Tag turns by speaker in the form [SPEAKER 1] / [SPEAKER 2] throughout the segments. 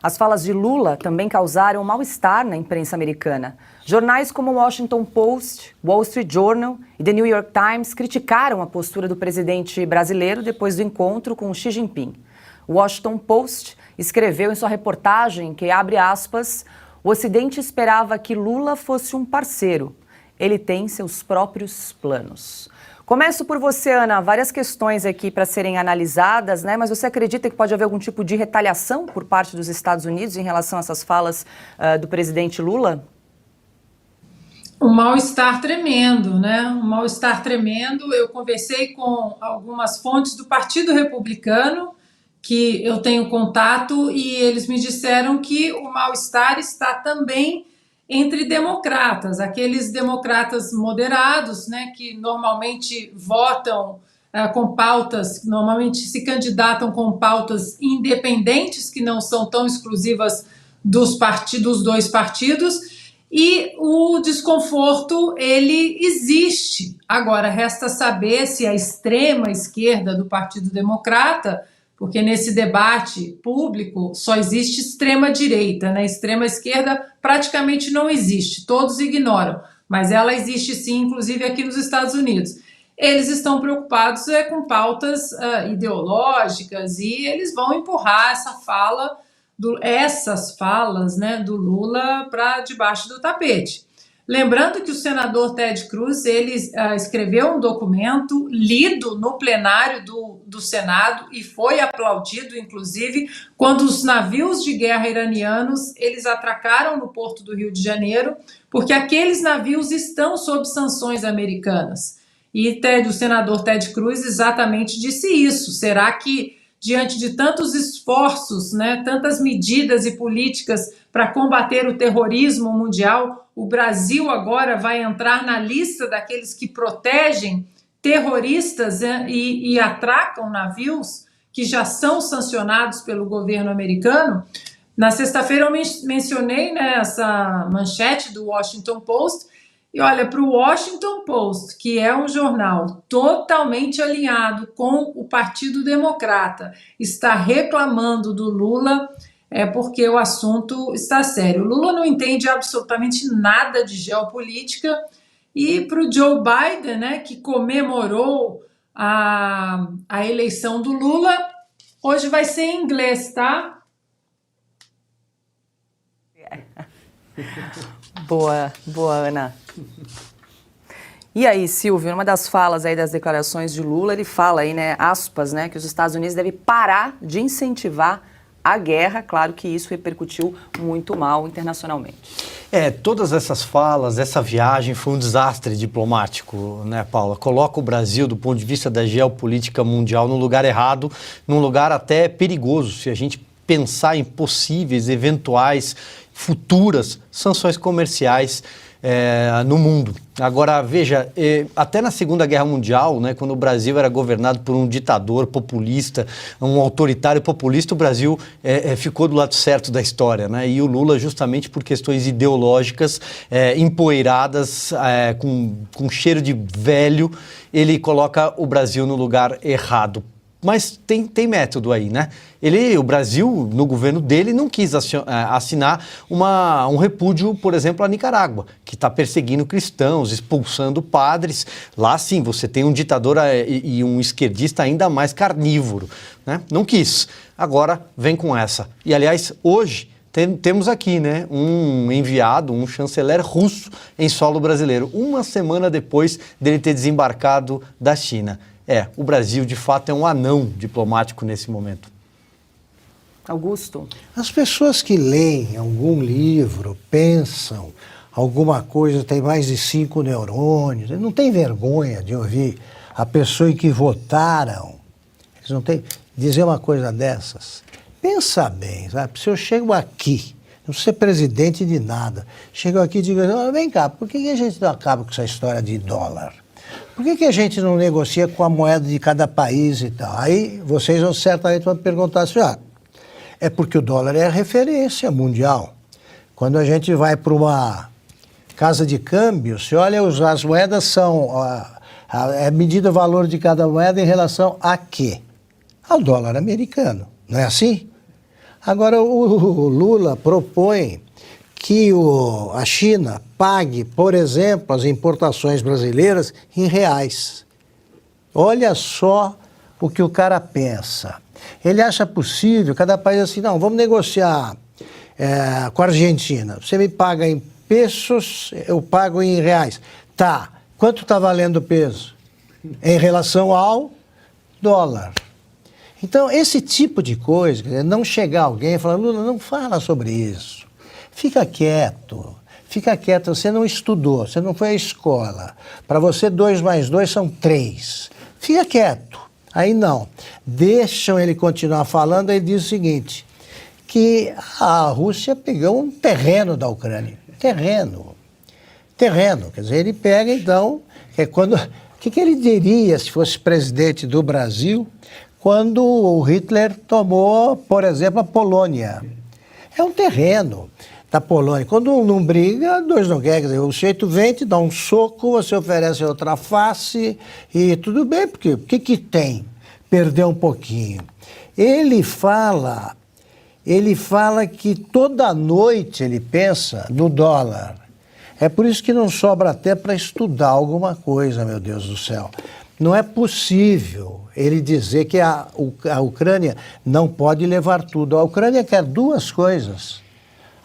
[SPEAKER 1] As falas de Lula também causaram mal-estar na imprensa americana. Jornais como o Washington Post, Wall Street Journal e The New York Times criticaram a postura do presidente brasileiro depois do encontro com Xi Jinping. O Washington Post escreveu em sua reportagem que, abre aspas, o Ocidente esperava que Lula fosse um parceiro. Ele tem seus próprios planos. Começo por você, Ana. Várias questões aqui para serem analisadas, né? Mas você acredita que pode haver algum tipo de retaliação por parte dos Estados Unidos em relação a essas falas do presidente Lula?
[SPEAKER 2] Um mal-estar tremendo, né? Um mal-estar tremendo. Eu conversei com algumas fontes do Partido Republicano, que eu tenho contato, e eles me disseram que o mal-estar está também entre democratas, aqueles democratas moderados, né, que normalmente votam com pautas, normalmente se candidatam com pautas independentes, que não são tão exclusivas dos dois partidos, e o desconforto, ele existe. Agora, resta saber se a extrema esquerda do Partido Democrata, porque nesse debate público só existe extrema-direita, né? Extrema-esquerda praticamente não existe, todos ignoram, mas ela existe sim, inclusive aqui nos Estados Unidos. Eles estão preocupados com pautas ideológicas e eles vão empurrar essas falas, né, do Lula para debaixo do tapete. Lembrando que o senador Ted Cruz, ele escreveu um documento lido no plenário do Senado e foi aplaudido, inclusive, quando os navios de guerra iranianos, eles atracaram no porto do Rio de Janeiro, porque aqueles navios estão sob sanções americanas. E o senador Ted Cruz exatamente disse isso. Será que, diante de tantos esforços, né, tantas medidas e políticas para combater o terrorismo mundial, o Brasil agora vai entrar na lista daqueles que protegem terroristas, né, e atracam navios que já são sancionados pelo governo americano? Na sexta-feira eu mencionei, né, essa manchete do Washington Post, e olha, para o Washington Post, que é um jornal totalmente alinhado com o Partido Democrata, está reclamando do Lula, é porque o assunto está sério. O Lula não entende absolutamente nada de geopolítica, e para o Joe Biden, né, que comemorou a eleição do Lula, hoje vai ser em inglês, tá?
[SPEAKER 1] Boa, Ana. E aí, Silvio, numa das falas aí das declarações de Lula, ele fala aí, né, aspas, né, que os Estados Unidos devem parar de incentivar a guerra. Claro que isso repercutiu muito mal internacionalmente.
[SPEAKER 3] Todas essas falas, essa viagem foi um desastre diplomático, né, Paula? Coloca o Brasil, do ponto de vista da geopolítica mundial, no lugar errado, num lugar até perigoso, se a gente pensar em possíveis, eventuais, futuras sanções comerciais no mundo. Agora, veja, até na Segunda Guerra Mundial, né, quando o Brasil era governado por um ditador populista, um autoritário populista, o Brasil ficou do lado certo da história, né? E o Lula, justamente por questões ideológicas, empoeiradas, com cheiro de velho, ele coloca o Brasil no lugar errado. Mas tem método aí, né? O Brasil, no governo dele, não quis assinar um repúdio, por exemplo, à Nicarágua, que está perseguindo cristãos, expulsando padres. Lá, sim, você tem um ditador e um esquerdista ainda mais carnívoro, né? Não quis. Agora vem com essa. E, aliás, hoje temos aqui, né, um enviado, um chanceler russo em solo brasileiro, uma semana depois dele ter desembarcado da China. O Brasil, de fato, é um anão diplomático nesse momento.
[SPEAKER 1] Augusto?
[SPEAKER 4] As pessoas que leem algum livro, pensam alguma coisa, tem mais de 5 neurônios, não tem vergonha de ouvir a pessoa em que votaram. Eles não têm dizer uma coisa dessas. Pensa bem, sabe? Se eu chego aqui, não sou presidente de nada, chego aqui e digo, vem cá, por que a gente não acaba com essa história de dólar? Por que a gente não negocia com a moeda de cada país e tal? Aí vocês certamente vão perguntar assim, é porque o dólar é a referência mundial. Quando a gente vai para uma casa de câmbio, você olha, as moedas são, é medido o valor de cada moeda em relação a quê? Ao dólar americano, não é assim? Agora, o Lula propõe que a China pague, por exemplo, as importações brasileiras em reais. Olha só o que o cara pensa. Ele acha possível, cada país assim, não, vamos negociar com a Argentina. Você me paga em pesos, eu pago em reais. Tá, quanto está valendo o peso? Em relação ao dólar. Então, esse tipo de coisa, quer dizer, não chegar alguém e falar, Lula, não fala sobre isso. Fica quieto, você não estudou, você não foi à escola. Para você, 2 mais 2 são 3. Fica quieto. Aí não. Deixam ele continuar falando, ele diz o seguinte, que a Rússia pegou um terreno da Ucrânia. Terreno, quer dizer, ele pega então, o que ele diria se fosse presidente do Brasil quando o Hitler tomou, por exemplo, a Polônia? É um terreno da Polônia. Quando um não briga, 2 não quer. Quer dizer, o sujeito vem, te dá um soco, você oferece outra face e tudo bem, porque o que tem? Perder um pouquinho. Ele fala que toda noite ele pensa no dólar. É por isso que não sobra até para estudar alguma coisa, meu Deus do céu. Não é possível ele dizer que a Ucrânia não pode levar tudo. A Ucrânia quer 2 coisas.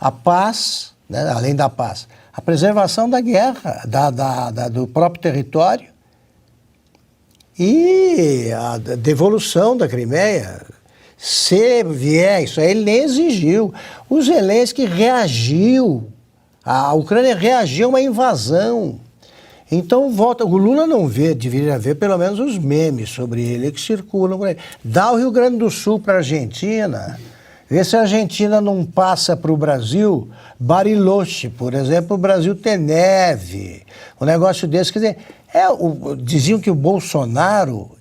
[SPEAKER 4] A paz, né, além da paz, a preservação da guerra, do próprio território e a devolução da Crimeia. Se vier isso aí, ele nem exigiu. O Zelensky reagiu. A Ucrânia reagiu a uma invasão. Então, o Lula não deveria ver pelo menos os memes sobre ele que circulam por aí. Dá o Rio Grande do Sul para a Argentina, vê se a Argentina não passa para o Brasil Bariloche, por exemplo, o Brasil tem neve. Um negócio desse, quer dizer, diziam que o Bolsonaro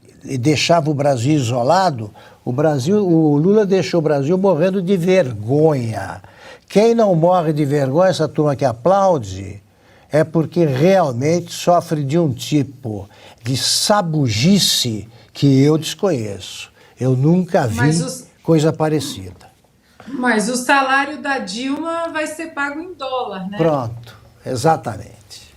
[SPEAKER 4] deixava o Brasil isolado, o Lula deixou o Brasil morrendo de vergonha. Quem não morre de vergonha, essa turma que aplaude, é porque realmente sofre de um tipo de sabugice que eu desconheço. Eu nunca vi coisa parecida.
[SPEAKER 2] Mas o salário da Dilma vai ser pago em dólar, né?
[SPEAKER 4] Pronto, exatamente.